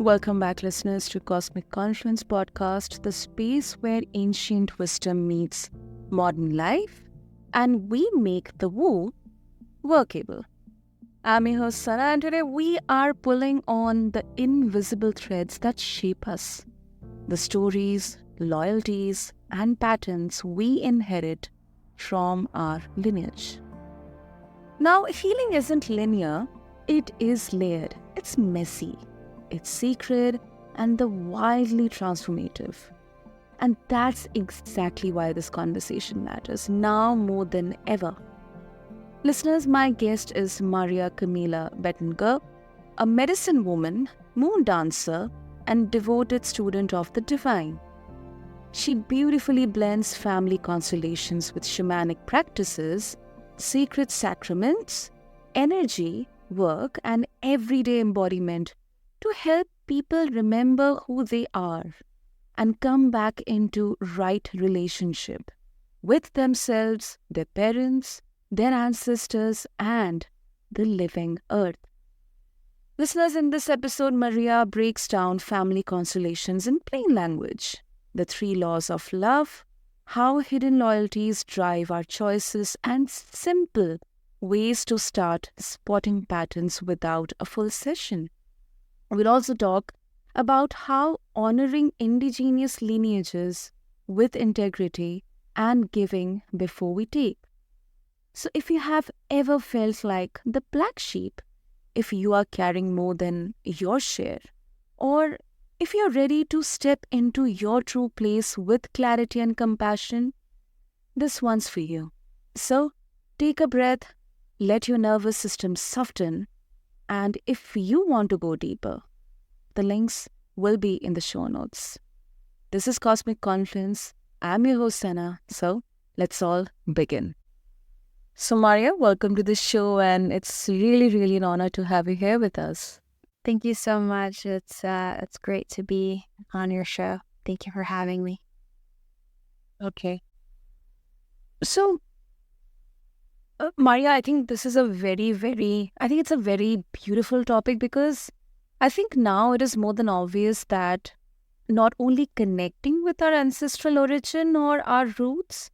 Welcome back, listeners, to Cosmic Confluence podcast, the space where ancient wisdom meets modern life and we make the woo workable. I'm your host, Sana, and today we are pulling on the invisible threads that shape us, the stories, loyalties, and patterns we inherit from our lineage. Now, healing isn't linear, it is layered, it's messy, it's secret, and the wildly transformative. And that's exactly why this conversation matters now more than ever. Listeners, my guest is Maria Camila Betancur, a medicine woman, moon dancer, and devoted student of the divine. She beautifully blends family constellations with shamanic practices, sacred sacraments, energy, work, and everyday embodiment to help people remember who they are and come back into right relationship with themselves, their parents, their ancestors, and the living earth. Listeners, in this episode, Maria breaks down family constellations in plain language, the three laws of love, how hidden loyalties drive our choices, and simple ways to start spotting patterns without a full session. We'll also talk about how honoring indigenous lineages with integrity and giving before we take. So, if you have ever felt like the black sheep, if you are carrying more than your share, or if you're ready to step into your true place with clarity and compassion, this one's for you. So, take a breath, let your nervous system soften, and if you want to go deeper, the links will be in the show notes. This is Cosmic Confluence. I'm your host, Sana. So, let's all begin. So, Maria, welcome to the show, and it's really an honor to have you here with us. Thank you so much. It's great to be on your show. Thank you for having me. Okay. So, Maria, I think this is I think it's a very beautiful topic because I think now it is more than obvious that not only connecting with our ancestral origin or our roots,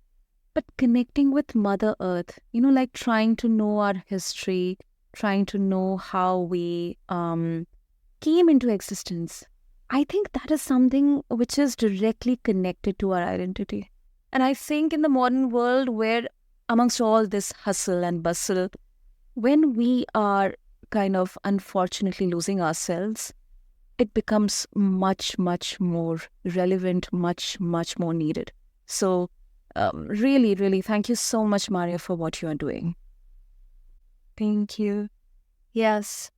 but connecting with Mother Earth, like trying to know our history, trying to know how we came into existence. I think that is something which is directly connected to our identity. And I think in the modern world where amongst all this hustle and bustle, when we are kind of unfortunately losing ourselves, it becomes much more relevant, much more needed. So, really, thank you so much, Maria, for what you are doing. Thank you. Yes,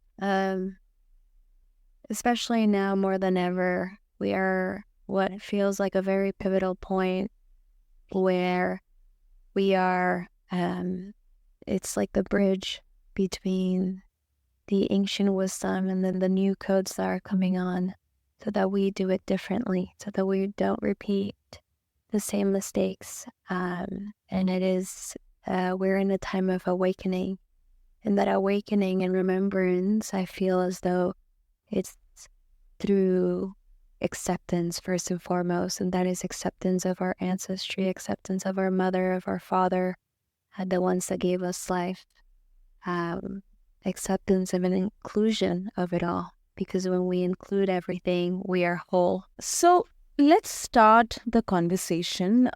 especially now more than ever, we are what feels like a very pivotal point where we are, it's like the bridge between the ancient wisdom and then the new codes that are coming on so that we do it differently, so that we don't repeat the same mistakes. And it is, we're in a time of awakening. And that awakening and remembrance, I feel as though it's through acceptance first and foremost, and that is acceptance of our ancestry, acceptance of our mother, of our father, the ones that gave us life, acceptance of an inclusion of it all, because when we include everything, we are whole. So let's start the conversation.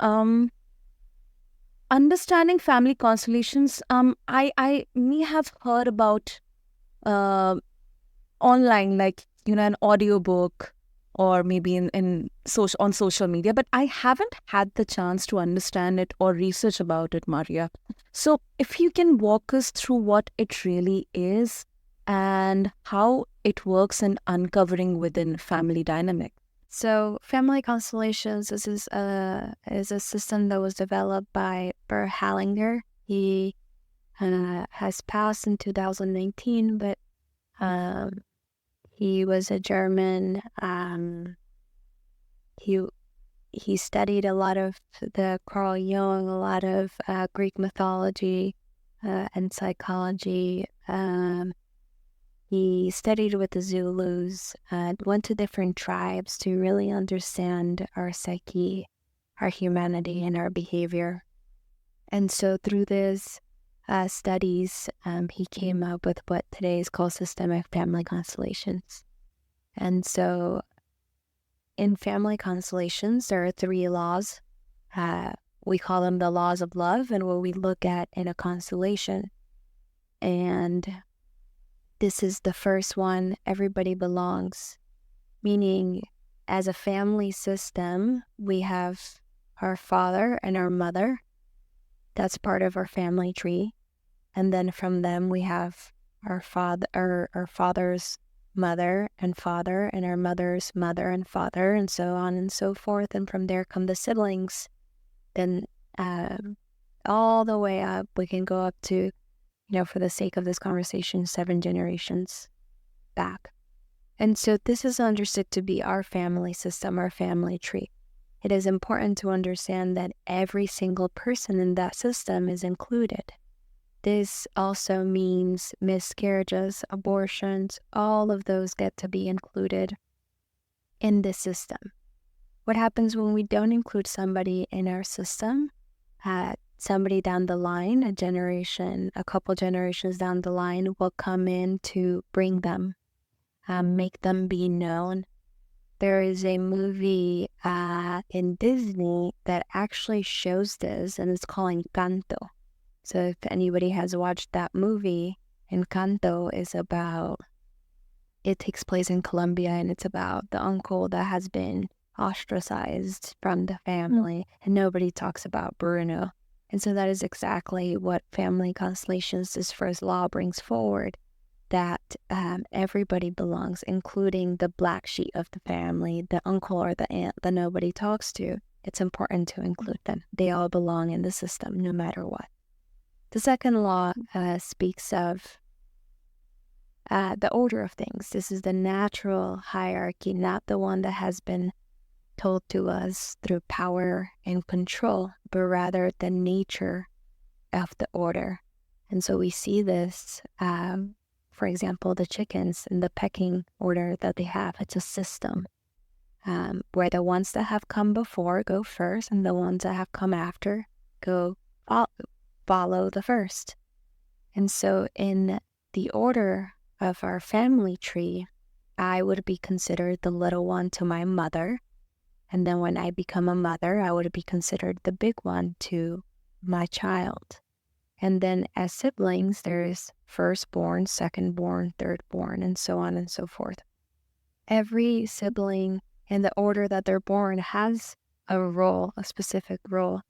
Understanding family constellations. I may have heard about online, like an audiobook or maybe on social media, but I haven't had the chance to understand it or research about it, Maria. So if you can walk us through what it really is and how it works in uncovering within family dynamic. So Family Constellations is a system that was developed by Bert Hellinger. He has passed in 2019, but he was a German. He studied a lot of the Carl Jung, a lot of Greek mythology and psychology. He studied with the Zulus, went to different tribes to really understand our psyche, our humanity, and our behavior. And so through these studies, he came up with what today is called systemic family constellations. And so in family constellations, there are 3 laws. We call them the laws of love, and what we look at in a constellation. And this is the first one, everybody belongs, meaning as a family system, we have our father and our mother. That's part of our family tree. And then from them, we have our father's mother and father, and our mother's mother and father, and so on and so forth. And from there come the siblings. Then all the way up, we can go up to, for the sake of this conversation, 7 generations back. And so this is understood to be our family system, our family tree. It is important to understand that every single person in that system is included. This also means miscarriages, abortions, all of those get to be included in this system. What happens when we don't include somebody in our system? Somebody down the line, a couple generations down the line, will come in to bring them, make them be known. There is a movie in Disney that actually shows this, and it's called Encanto. So if anybody has watched that movie, Encanto it takes place in Colombia, and it's about the uncle that has been ostracized from the family, and nobody talks about Bruno. And so that is exactly what Family Constellations, this first law, brings forward, that everybody belongs, including the black sheep of the family, the uncle or the aunt that nobody talks to. It's important to include them. They all belong in the system, no matter what. The second law speaks of the order of things. This is the natural hierarchy, not the one that has been told to us through power and control, but rather the nature of the order. And so we see this, for example, the chickens and the pecking order that they have. It's a system where the ones that have come before go first, and the ones that have come after go follow the first. And so in the order of our family tree, I would be considered the little one to my mother. And then when I become a mother, I would be considered the big one to my child. And then as siblings, there's firstborn, secondborn, thirdborn, and so on and so forth. Every sibling in the order that they're born has a role, a specific role.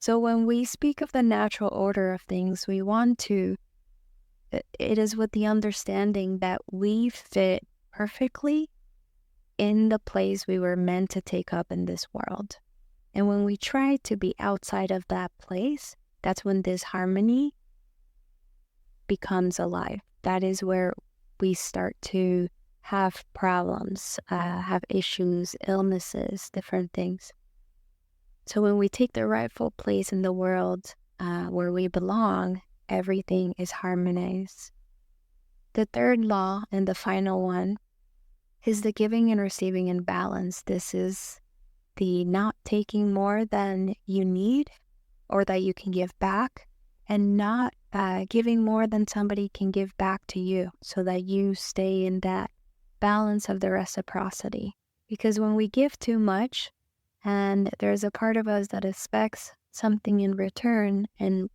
So when we speak of the natural order of things, it is with the understanding that we fit perfectly in the place we were meant to take up in this world. And when we try to be outside of that place, that's when disharmony becomes alive. That is where we start to have problems, have issues, illnesses, different things. So when we take the rightful place in the world where we belong, everything is harmonized. The third law, and the final one, is the giving and receiving in balance. This is the not taking more than you need or that you can give back, and not giving more than somebody can give back to you, so that you stay in that balance of the reciprocity. Because when we give too much, and there's a part of us that expects something in return, and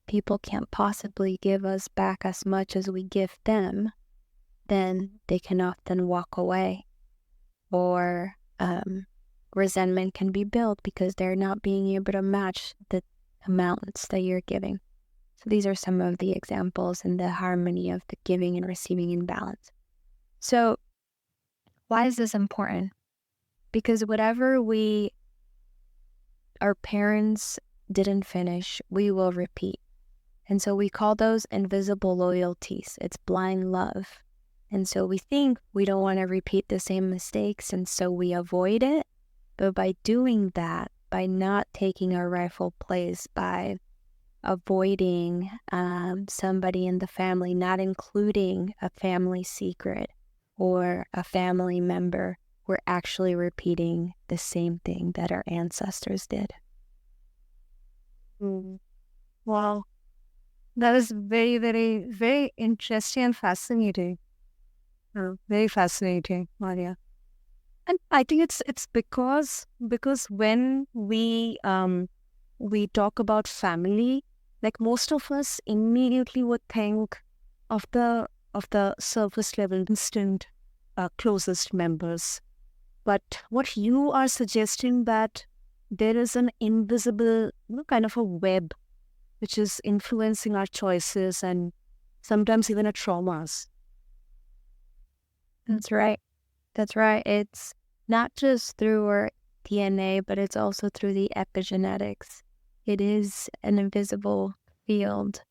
people can't possibly give us back as much as we give them, then they can often walk away, or resentment can be built because they're not being able to match the amounts that you're giving. So these are some of the examples in the harmony of the giving and receiving in balance. So why is this important? Because whatever our parents didn't finish, we will repeat. And so we call those invisible loyalties. It's blind love. And so we think we don't want to repeat the same mistakes, and so we avoid it. But by doing that, by not taking our rightful place, by avoiding somebody in the family, not including a family secret or a family member, we're actually repeating the same thing that our ancestors did. Wow. That is very, very, very interesting and fascinating. Very fascinating, Maria. And I think it's because when we talk about family, like most of us immediately would think of the surface level distant closest members. But what you are suggesting that there is an invisible, kind of a web which is influencing our choices and sometimes even our traumas. That's right. That's right. It's not just through our DNA, but it's also through the epigenetics. It is an invisible field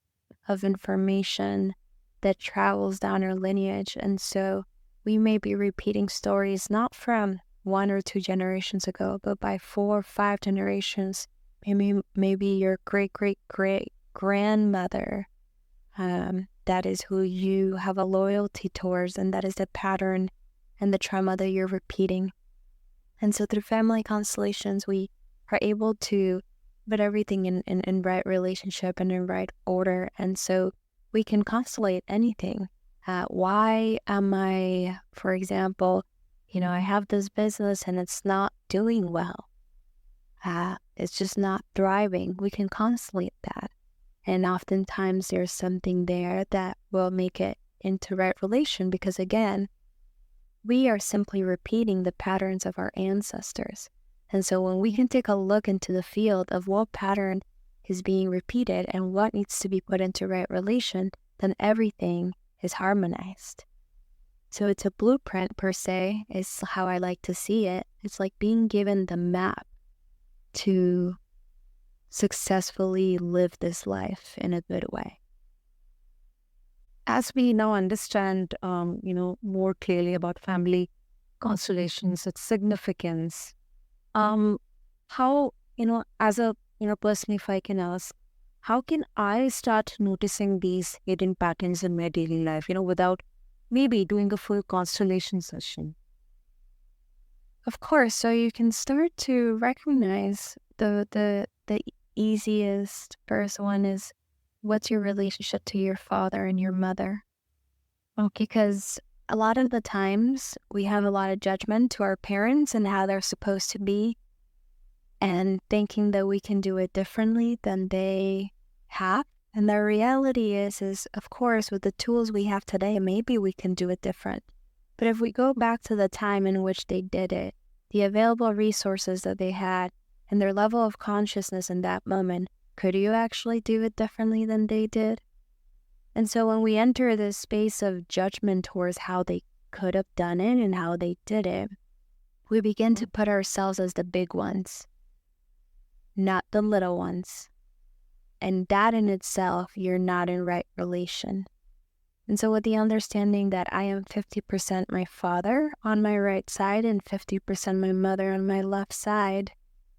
of information that travels down our lineage. And so we may be repeating stories not from 1 or 2 generations ago, but by 4 or 5 generations. Maybe your great grandmother. That is who you have a loyalty towards, and that is the pattern and the trauma that you're repeating. And so through family constellations, we are able to put everything in right relationship and in right order. And so we can constellate anything. Why am I, for example, I have this business and it's not doing well. It's just not thriving. We can constellate that. And oftentimes there's something there that will make it into right relation because, again, we are simply repeating the patterns of our ancestors. And so when we can take a look into the field of what pattern is being repeated and what needs to be put into right relation, then everything is harmonized. So it's a blueprint per se, is how I like to see it. It's like being given the map to successfully live this life in a good way. As we now understand, more clearly about family constellations, its significance, how, as a, person, if I can ask, how can I start noticing these hidden patterns in my daily life, without maybe doing a full constellation session? Of course, so you can start to recognize the easiest first one is, what's your relationship to your father and your mother? Because a lot of the times we have a lot of judgment to our parents and how they're supposed to be, and thinking that we can do it differently than they have. And the reality is of course, with the tools we have today, maybe we can do it different. But if we go back to the time in which they did it, the available resources that they had, and their level of consciousness in that moment, could you actually do it differently than they did? And so when we enter this space of judgment towards how they could have done it and how they did it, we begin to put ourselves as the big ones, not the little ones. And that in itself, you're not in right relation. And so with the understanding that I am 50% my father on my right side and 50% my mother on my left side,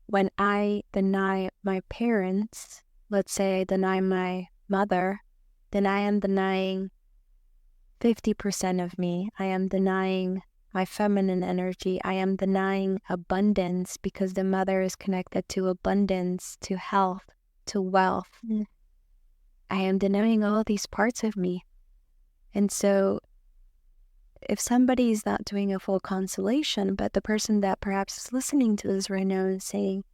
when I deny my parents, let's say I deny my mother, then I am denying 50% of me. I am denying my feminine energy. I am denying abundance, because the mother is connected to abundance, to health, to wealth. I am denying all these parts of me. And so if somebody is not doing a full constellation, but the person that perhaps is listening to this right now and saying,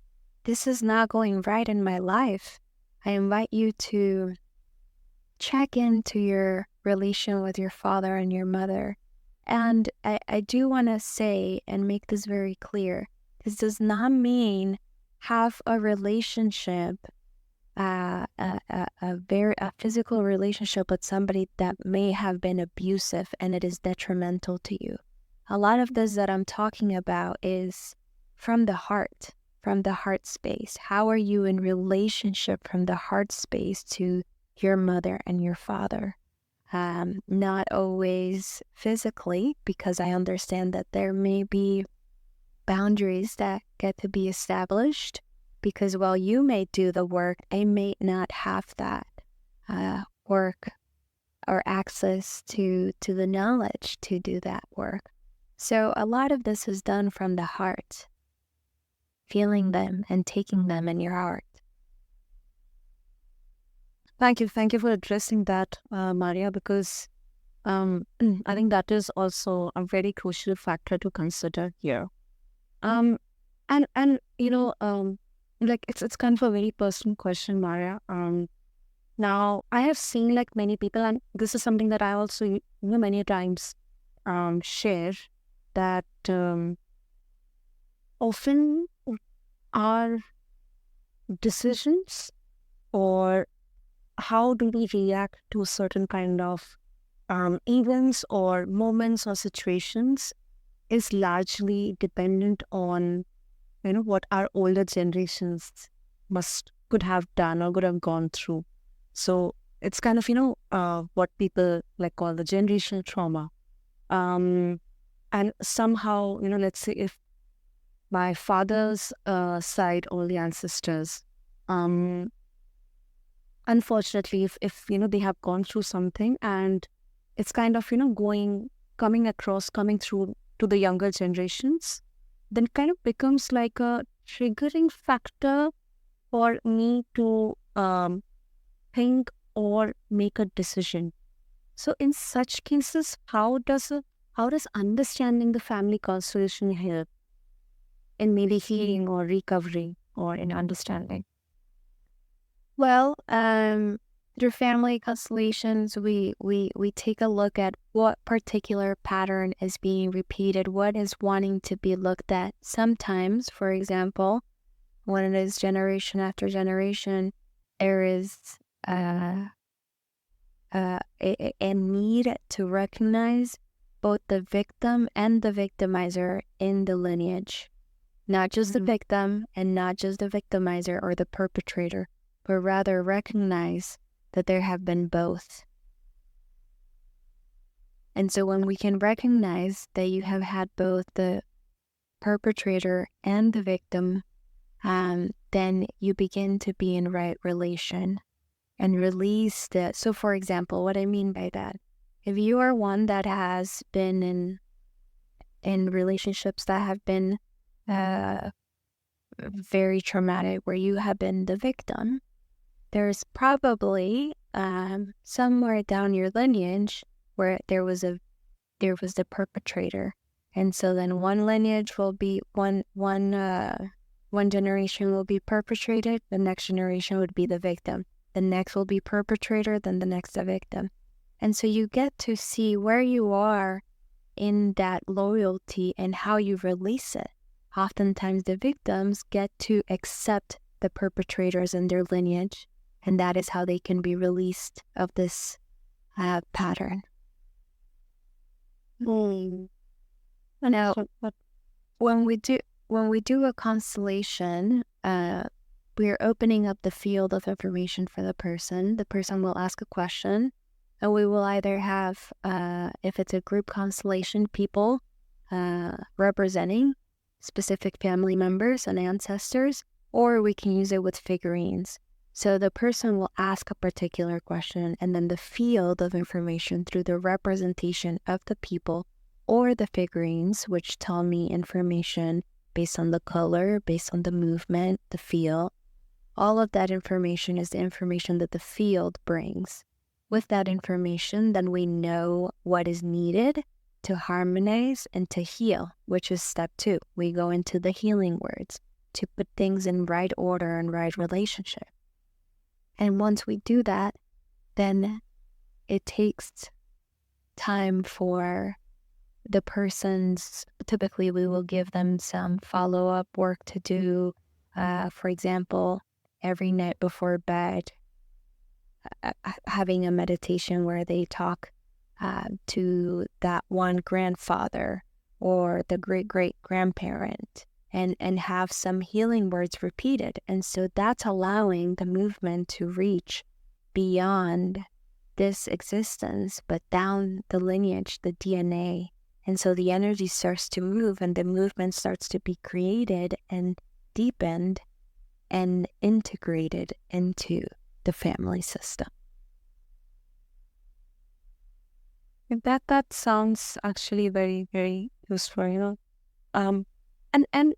this is not going right in my life, I invite you to check into your relation with your father and your mother. And I do want to say and make this very clear, this does not mean have a relationship, a physical relationship with somebody that may have been abusive and it is detrimental to you. A lot of this that I'm talking about is from the heart space. How are you in relationship from the heart space to your mother and your father? Not always physically, because I understand that there may be boundaries that get to be established. because while you may do the work, I may not have that work or access to the knowledge to do that work. So a lot of this is done from the heart, feeling them and taking them in your heart. Thank you for addressing that, Maria, because I think that is also a very crucial factor to consider here. And like it's kind of a very personal question, Maria. Now I have seen like many people, and this is something that I also many times share, that often our decisions, or how do we react to certain kind of events or moments or situations, is largely dependent on what our older generations could have done or could have gone through. So it's kind of what people like call the generational trauma. And somehow, let's say if my father's side, all the ancestors, unfortunately, if they have gone through something, and it's kind of coming through to the younger generations, then kind of becomes like a triggering factor for me to think or make a decision. So in such cases, how does understanding the family constellation help in maybe healing or recovery or in understanding? Well, through family constellations, we take a look at what particular pattern is being repeated, what is wanting to be looked at. Sometimes, for example, when it is generation after generation, there is a need to recognize both the victim and the victimizer in the lineage. Not just the victim and not just the victimizer or the perpetrator, but rather recognize that there have been both. And so when we can recognize that you have had both the perpetrator and the victim, then you begin to be in right relation and release that. So for example, what I mean by that, if you are one that has been in relationships that have been very traumatic, where you have been the victim, there's probably somewhere down your lineage where there was the perpetrator, and so then one lineage will be one generation will be perpetrated, the next generation would be the victim, the next will be perpetrator, then the next the victim, and so you get to see where you are in that loyalty and how you release it. Oftentimes the victims get to accept the perpetrators in their lineage, and that is how they can be released of this pattern. Now, when we do a constellation, we are opening up the field of information for the person. The person will ask a question, and we will either have, if it's a group constellation, people representing specific family members and ancestors, or we can use it with figurines. So the person will ask a particular question, and then the field of information through the representation of the people or the figurines, which tell me information based on the color, based on the movement, the feel. All of that information is the information that the field brings. With that information, then we know what is needed to harmonize and to heal, which is step 2. We go into the healing words to put things in right order and right relationship. And once we do that, then it takes time for the persons. Typically, we will give them some follow-up work to do. For example, every night before bed, having a meditation where they talk to that one grandfather or the great-great-grandparent, and have some healing words repeated. And so that's allowing the movement to reach beyond this existence, but down the lineage, the DNA. And so the energy starts to move, and the movement starts to be created and deepened. and integrated into the family system. That sounds actually very, very useful, Um, and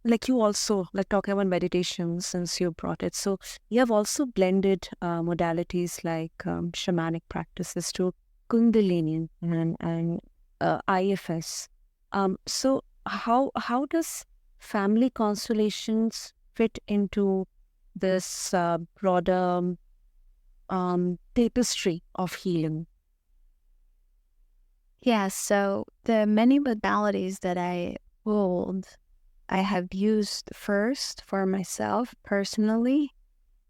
like you also like talking about meditation since you brought it. So you have also blended modalities like shamanic practices to Kundalini and IFS. So how does family constellations fit into this broader tapestry of healing? Yeah, so the many modalities that I hold, I have used first for myself personally.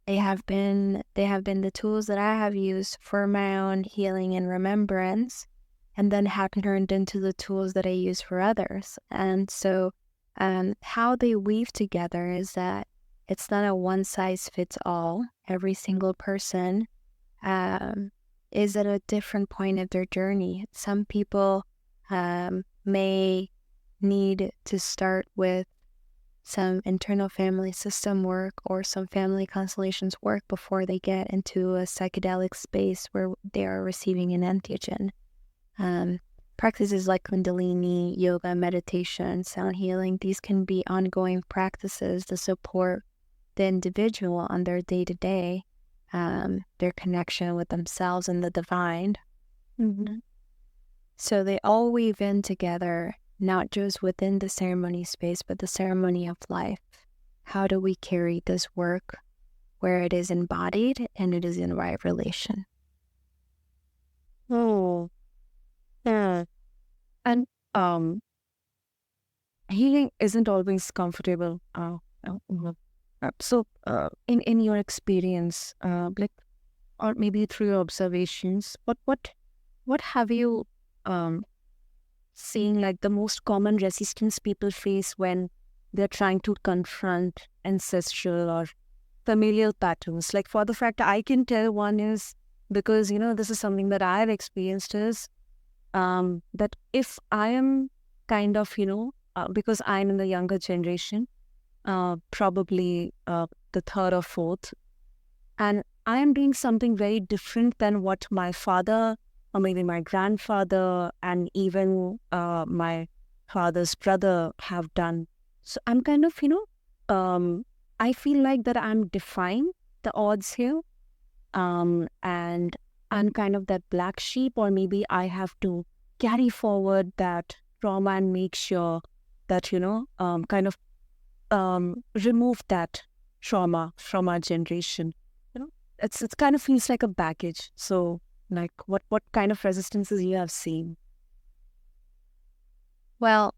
They have been the tools that I have used for my own healing and remembrance, and then have turned into the tools that I use for others. And so how they weave together is that it's not a one size fits all. Every single person um, is at a different point of their journey. Some people may need to start with some internal family system work or some family constellations work before they get into a psychedelic space where they are receiving an entheogen. Practices like Kundalini, yoga, meditation, sound healing, these can be ongoing practices to support the individual on their day-to-day, their connection with themselves and the divine. Mm-hmm. So they all weave in together, not just within the ceremony space, but the ceremony of life. How do we carry this work where it is embodied and it is in right relation? Oh, yeah. And healing isn't always comfortable. In your experience, like, or maybe through your observations, what have you um seen like the most common resistance people face when they're trying to confront ancestral or familial patterns? Like for the fact I can tell one is because this is something that I've experienced is that if I am kind of, because I'm in the younger generation, probably the third or fourth, and I am doing something very different than what my father or maybe my grandfather and even my father's brother have done. So I'm kind of, I feel like that I'm defying the odds here. And I'm kind of that black sheep, or maybe I have to carry forward that trauma and make sure that, kind of remove that trauma from our generation. It kind of feels like a baggage. So, like, what kind of resistances you have seen? Well,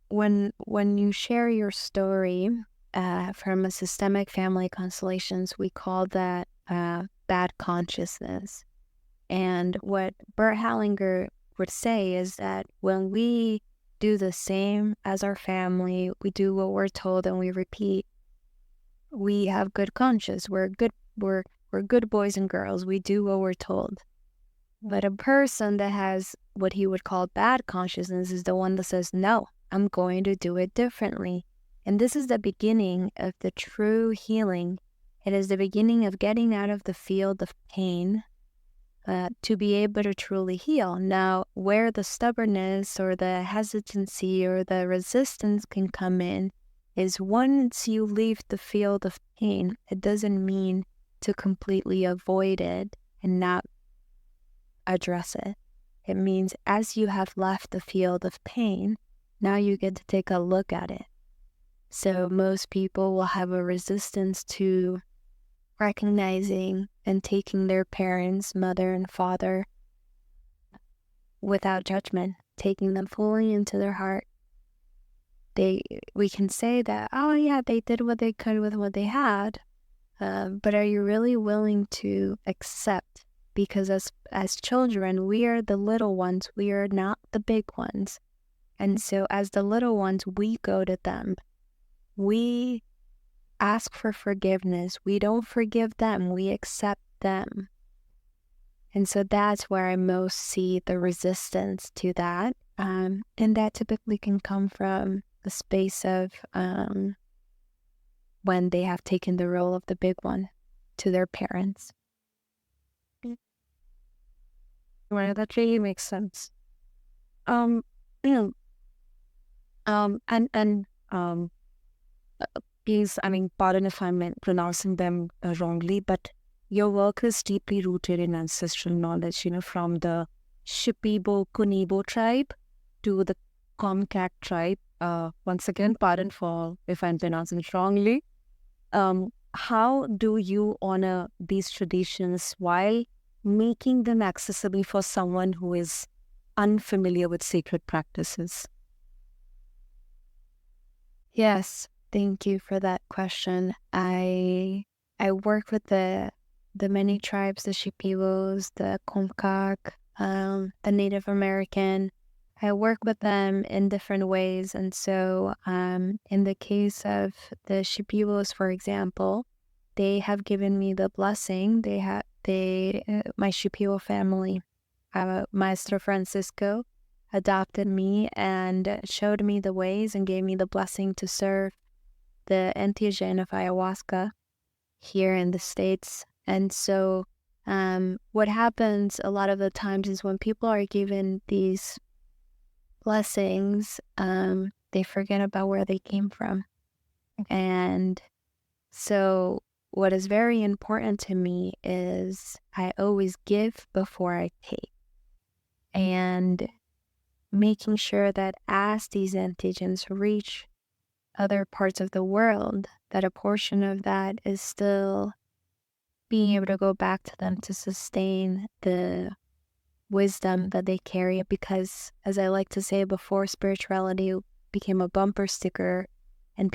when you share your story from a systemic family constellations, we call that bad consciousness. And what Bert Hellinger would say is that when we do the same as our family, we do what we're told and we repeat, we have good conscience. We're good boys and girls. We do what we're told. But a person that has what he would call bad consciousness is the one that says, no, I'm going to do it differently. And this is the beginning of the true healing. It is the beginning of getting out of the field of pain to be able to truly heal. Now, where the stubbornness or the hesitancy or the resistance can come in is once you leave the field of pain, it doesn't mean to completely avoid it and not address it. It means as you have left the field of pain, now you get to take a look at it. So most people will have a resistance to recognizing and taking their parents, mother and father, without judgment, taking them fully into their heart. We can say that, oh yeah, they did what they could with what they had, but are you really willing to accept? Because as children, we are the little ones, we are not the big ones. And so as the little ones, we go to them. We ask for forgiveness. We don't forgive them, we accept them. And so that's where I most see the resistance to that. And that typically can come from the space of when they have taken the role of the big one to their parents. Well, that really makes sense. Um, and please, I mean, pardon if I'm pronouncing them wrongly, but your work is deeply rooted in ancestral knowledge, from the Shipibo Kunibo tribe to the Comcac tribe. Once again, pardon for if I'm pronouncing it wrongly. How do you honor these traditions while making them accessible for someone who is unfamiliar with sacred practices? Yes, thank you for that question. I work with the many tribes, the Shipibos, the Comcac, the Native American. I work with them in different ways, and so in the case of the Shipibos, for example, they have given me the blessing. My Shipibo family, Maestro Francisco, adopted me and showed me the ways and gave me the blessing to serve the entheogen of ayahuasca here in the States. And so what happens a lot of the times is when people are given these blessings, they forget about where they came from. And so what is very important to me is I always give before I take. And making sure that as these antigens reach other parts of the world, that a portion of that is still being able to go back to them to sustain the wisdom that they carry. Because, as I like to say, before spirituality became a bumper sticker and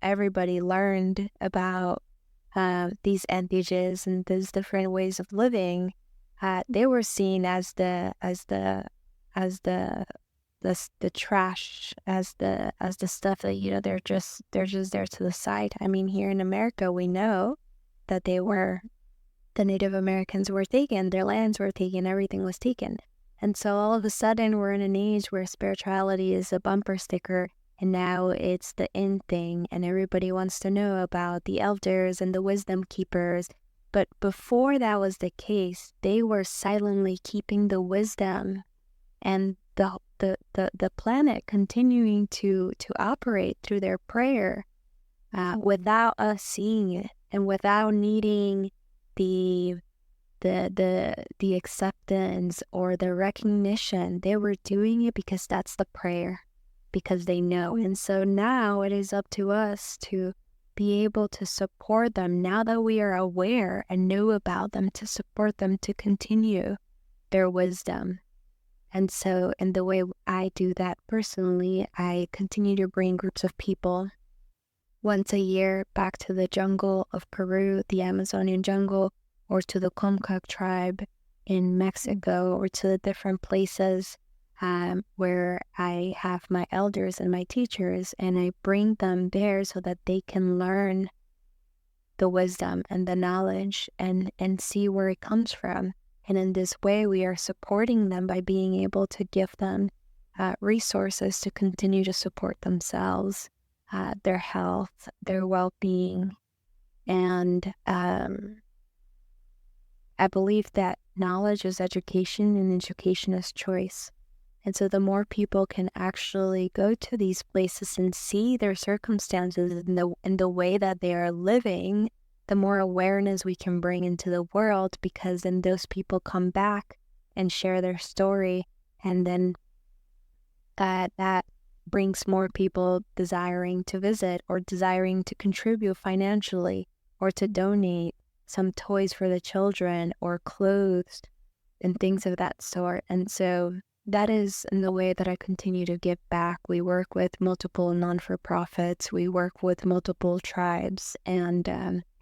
everybody learned about these antigens and these different ways of living, they were seen as the trash, as the stuff that they're just there to the side. I mean, here in America, we know that the Native Americans were taken, their lands were taken, everything was taken, and so all of a sudden we're in an age where spirituality is a bumper sticker, and now it's the in thing, and everybody wants to know about the elders and the wisdom keepers. But before that was the case, they were silently keeping the wisdom and the planet continuing to operate through their prayer without us seeing it and without needing the acceptance or the recognition. They were doing it because that's the prayer, because they know. And so now it is up to us to be able to support them now that we are aware and know about them, to support them to continue their wisdom. And so in the way I do that personally, I continue to bring groups of people once a year back to the jungle of Peru, the Amazonian jungle, or to the Comcac tribe in Mexico, or to the different places where I have my elders and my teachers, and I bring them there so that they can learn the wisdom and the knowledge and see where it comes from. And in this way, we are supporting them by being able to give them resources to continue to support themselves, their health, their well-being. And I believe that knowledge is education and education is choice. And so the more people can actually go to these places and see their circumstances in the way that they are living, the more awareness we can bring into the world, because then those people come back and share their story, and then that brings more people desiring to visit or desiring to contribute financially or to donate some toys for the children or clothes and things of that sort. And so that is in the way that I continue to give back. We work with multiple non-for-profits. We work with multiple tribes. And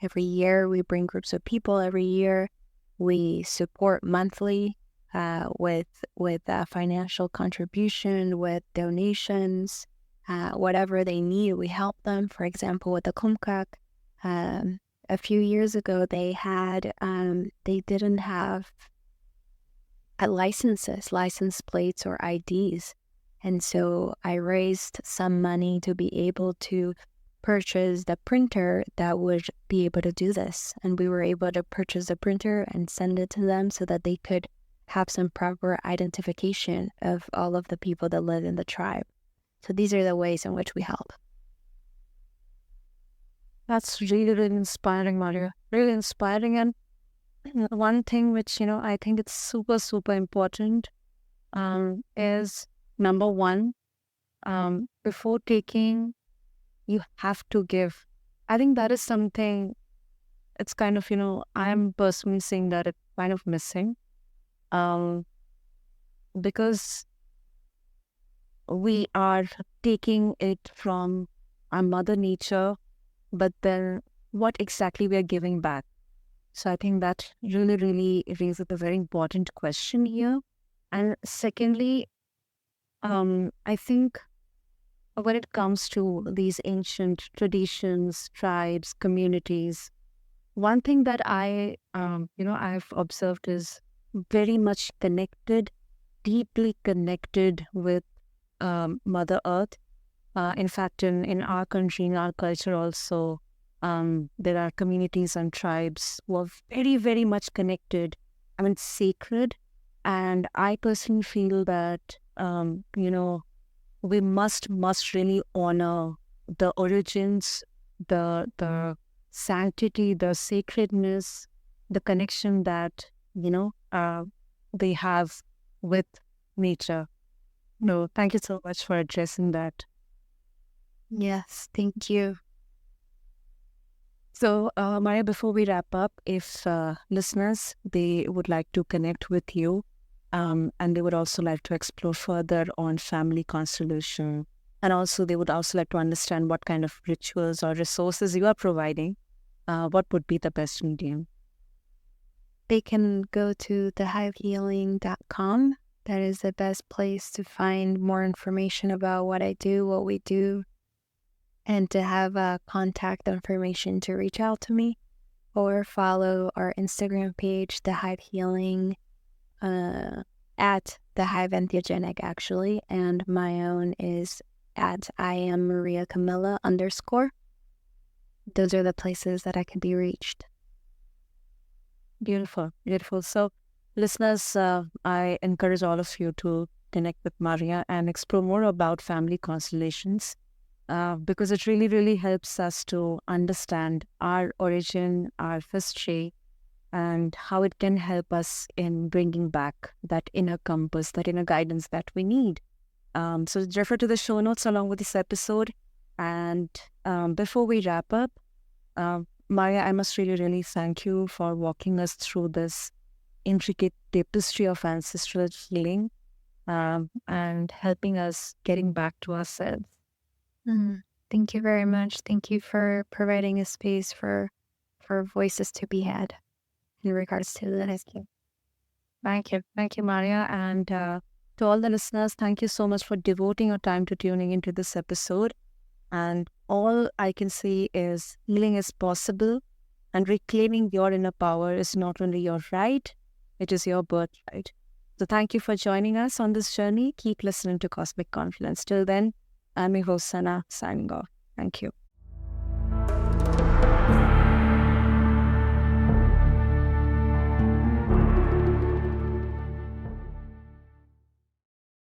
every year we bring groups of people. Every year we support monthly with financial contribution, with donations, whatever they need. We help them. For example, with the Comcac, a few years ago, they didn't have license plates or IDs. And so I raised some money to be able to purchase the printer that would be able to do this. And we were able to purchase the printer and send it to them so that they could have some proper identification of all of the people that live in the tribe. So these are the ways in which we help. That's really, really inspiring, Maria. Really inspiring. And one thing which, I think it's super, super important is number one, before taking, you have to give. I think that is something, it's kind of, I'm personally seeing that it's kind of missing. Because we are taking it from our mother nature, but then what exactly we are giving back? So I think that really, really raises a very important question here. And secondly, I think when it comes to these ancient traditions, tribes, communities, one thing that I've observed is very much connected, deeply connected with Mother Earth. In fact, in our country, in our culture also, there are communities and tribes who are very, very much connected, sacred. And I personally feel that, we must really honor the origins, the sanctity, the sacredness, the connection that, they have with nature. No, thank you so much for addressing that. Yes, thank you. So, Maya, before we wrap up, if listeners, they would like to connect with you, and they would also like to explore further on family constellation, and also they would also like to understand what kind of rituals or resources you are providing, what would be the best medium? They can go to thehivehealing.com. That is the best place to find more information about what I do, what we do, and to have contact information to reach out to me, or follow our Instagram page, The Hive Healing, at The Hive Entheogenic, actually, and my own is at I am Maria Camila _. Those are the places that I can be reached. Beautiful, beautiful. So, listeners, I encourage all of you to connect with Maria and explore more about family constellations. Because it really, really helps us to understand our origin, our history, and how it can help us in bringing back that inner compass, that inner guidance that we need. So refer to the show notes along with this episode. And before we wrap up, Maria, I must really, really thank you for walking us through this intricate tapestry of ancestral healing and helping us getting back to ourselves. Thank you very much. Thank you for providing a space for voices to be had in regards to this. Thank you. Thank you, Maria. And to all the listeners, thank you so much for devoting your time to tuning into this episode. And all I can say is healing is possible, and reclaiming your inner power is not only your right, it is your birthright. So thank you for joining us on this journey. Keep listening to Cosmic Confluence. Till then, I'm your host, Sana, signing off. Thank you.